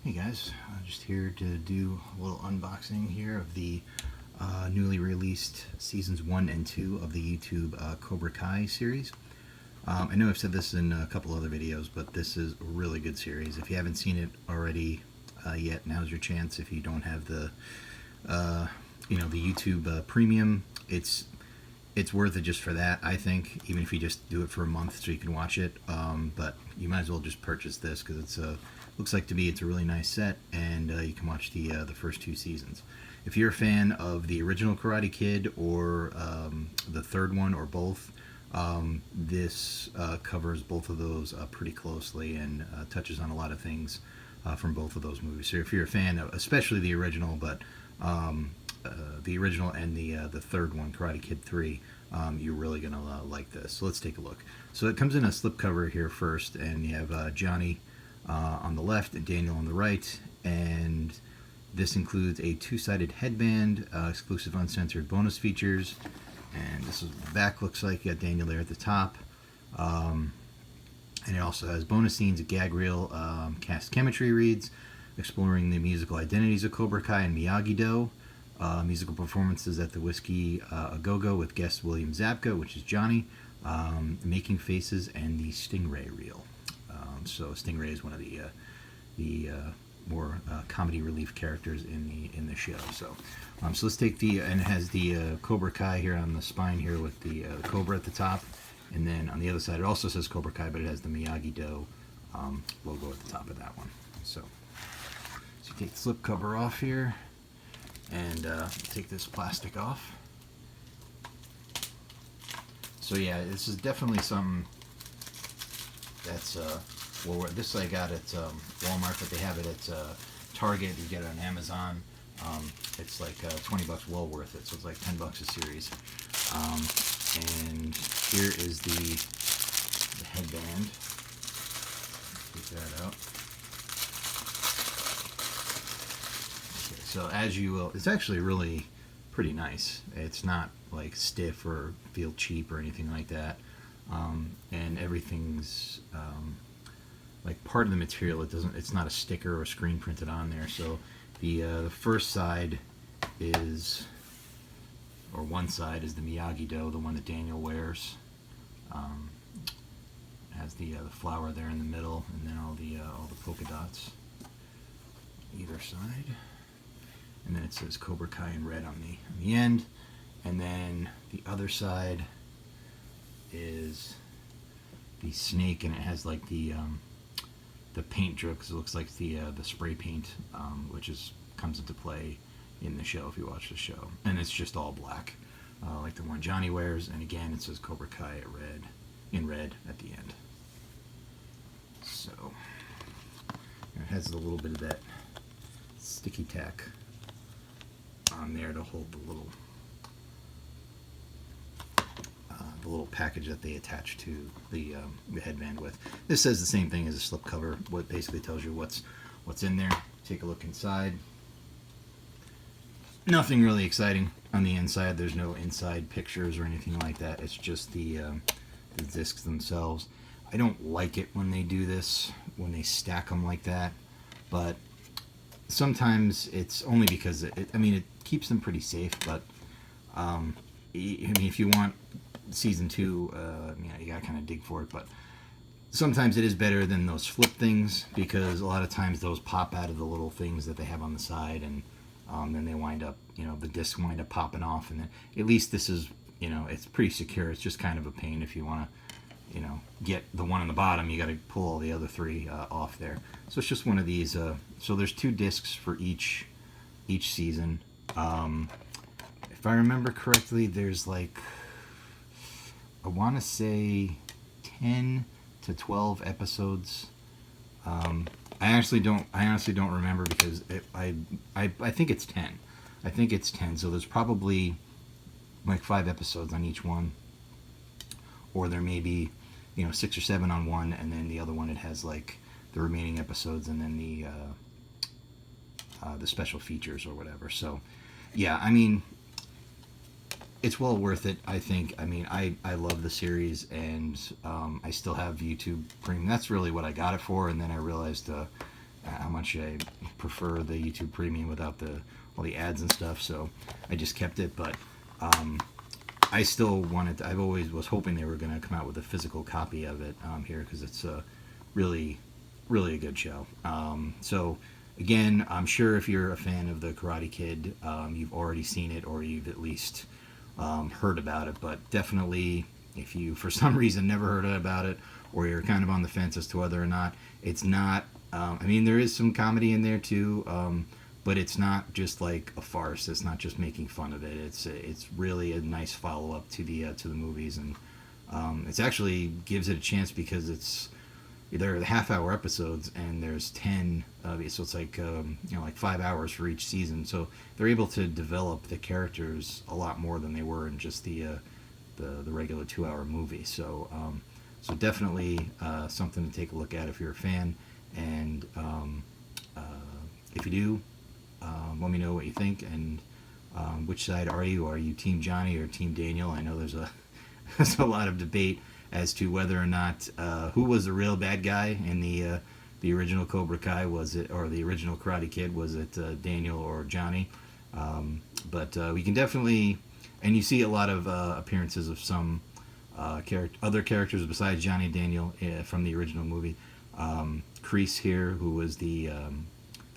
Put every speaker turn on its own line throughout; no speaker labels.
Hey guys, just here to do a little unboxing here of the newly released seasons 1 and 2 of the YouTube Cobra Kai series. I know I've said this in a couple other videos, but this is a really good series. If you haven't seen it already yet, now's your chance. If you don't have the the YouTube Premium, it's worth it just for that, I think, even if you just do it for a month so you can watch it. But you might as well just purchase this because it's looks like to be it's a really nice set, and you can watch the first 2 seasons. If you're a fan of the original Karate Kid or the third one or both, this covers both of those pretty closely and touches on a lot of things from both of those movies. So if you're a fan of, especially the original, but the original and the third one, Karate Kid 3, you're really gonna like this. So let's take a look. So it comes in a slipcover here first, and you have Johnny on the left and Daniel on the right, and this includes a 2-sided headband, exclusive uncensored bonus features, and this is what the back looks like. You got Daniel there at the top, and it also has bonus scenes, a gag reel, cast chemistry reads, exploring the musical identities of Cobra Kai and Miyagi-Do, musical performances at the Whiskey A Go-Go with guest William Zabka, which is Johnny, Making Faces, and the Stingray reel. So Stingray is one of the more comedy relief characters in the show. So let's take and it has the Cobra Kai here on the spine here with the Cobra at the top, and then on the other side it also says Cobra Kai, but it has the Miyagi-Do logo at the top of that one. So you take the slip cover off here and take this plastic off. So yeah, this is definitely something that's well, this I got at Walmart, but they have it at Target. You get it on Amazon. It's like $20, well worth it. So it's like $10 a series. And here is the headband. Take that out. Okay, so as you will, it's actually really pretty nice. It's not like stiff or feel cheap or anything like that. And everything's like part of the material. It's not a sticker or screen printed on there. So the first side is, or one side is the Miyagi-Do, the one that Daniel wears. Has the flower there in the middle, and then all the polka dots either side. And then it says Cobra Kai in red on the end. And then the other side is the snake, and it has like the paint drip, because it looks like the spray paint, which comes into play in the show if you watch the show. And it's just all black, like the one Johnny wears. And again, it says Cobra Kai in red at the end. So it has a little bit of that sticky tack on there to hold the little package that they attach to the headband with. This says the same thing as a slip cover. What basically tells you what's in there. Take a look inside. Nothing really exciting on the inside. There's no inside pictures or anything like that. It's just the discs themselves. I don't like it when they do this, when they stack them like that, but sometimes it's only because it keeps them pretty safe. But if you want season 2, you gotta kind of dig for it, but sometimes it is better than those flip things, because a lot of times those pop out of the little things that they have on the side, and then they wind up, the discs wind up popping off. And then at least this is, it's pretty secure. It's just kind of a pain if you want to get the one on the bottom, you got to pull all the other 3 off there. So it's just one of these. So there's 2 discs for each season. If I remember correctly, there's like, I want to say 10 to 12 episodes. I honestly don't remember, because I think it's 10. I think it's 10. So there's probably like 5 episodes on each one, or there may be 6 or 7 on one, and then the other one it has like the remaining episodes, and then the special features or whatever. So yeah, it's well worth it, I think. I love the series, and I still have YouTube Premium. That's really what I got it for, and then I realized how much I prefer the YouTube Premium without all the ads and stuff. So I just kept it, but I still wanted to, I've always was hoping they were going to come out with a physical copy of it here, because it's really, really a good show. So again, I'm sure if you're a fan of the Karate Kid, you've already seen it, or you've at least heard about it. But definitely, if you for some reason never heard about it, or you're kind of on the fence as to whether or not, it's not. I mean, there is some comedy in there too, but it's not just like a farce. It's not just making fun of it. It's really a nice follow up to the movies, and it's actually gives it a chance because they're the half-hour episodes, and there's 10, so it's like like 5 hours for each season. So they're able to develop the characters a lot more than they were in just the regular 2-hour movie. So definitely something to take a look at if you're a fan, and if you do, let me know what you think, and which side are you? Are you Team Johnny or Team Daniel? I know there's there's a lot of debate as to whether or not who was the real bad guy in the original Cobra Kai. Was it, or the original Karate Kid, was it Daniel or Johnny? But we can definitely, and you see a lot of appearances of some other characters besides Johnny and Daniel from the original movie. Kreese here, who was the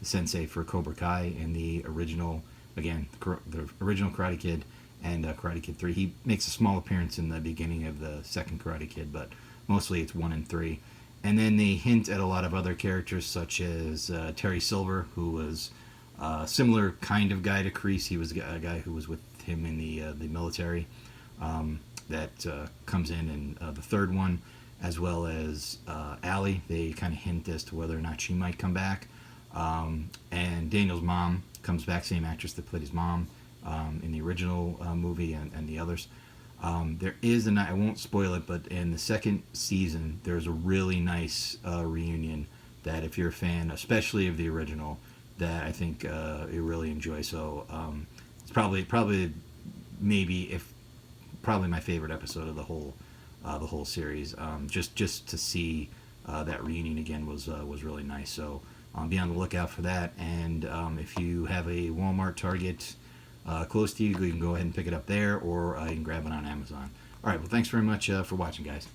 sensei for Cobra Kai in the original, again, the original Karate Kid and Karate Kid 3. He makes a small appearance in the beginning of the second Karate Kid, but mostly it's 1 and 3. And then they hint at a lot of other characters, such as Terry Silver, who was a similar kind of guy to Kreese. He was a guy who was with him in the military, that comes in the third one, as well as Allie. They kind of hint as to whether or not she might come back. And Daniel's mom comes back, same actress that played his mom in the original movie, and the others. There is, and I won't spoil it, but in the second season, there's a really nice reunion that if you're a fan, especially of the original, that I think you really enjoy. So it's probably maybe probably my favorite episode of the whole series. Just to see that reunion again was really nice. So be on the lookout for that. And if you have a Walmart, Target close to you, you can go ahead and pick it up there, or you can grab it on Amazon. All right, well, thanks very much for watching, guys.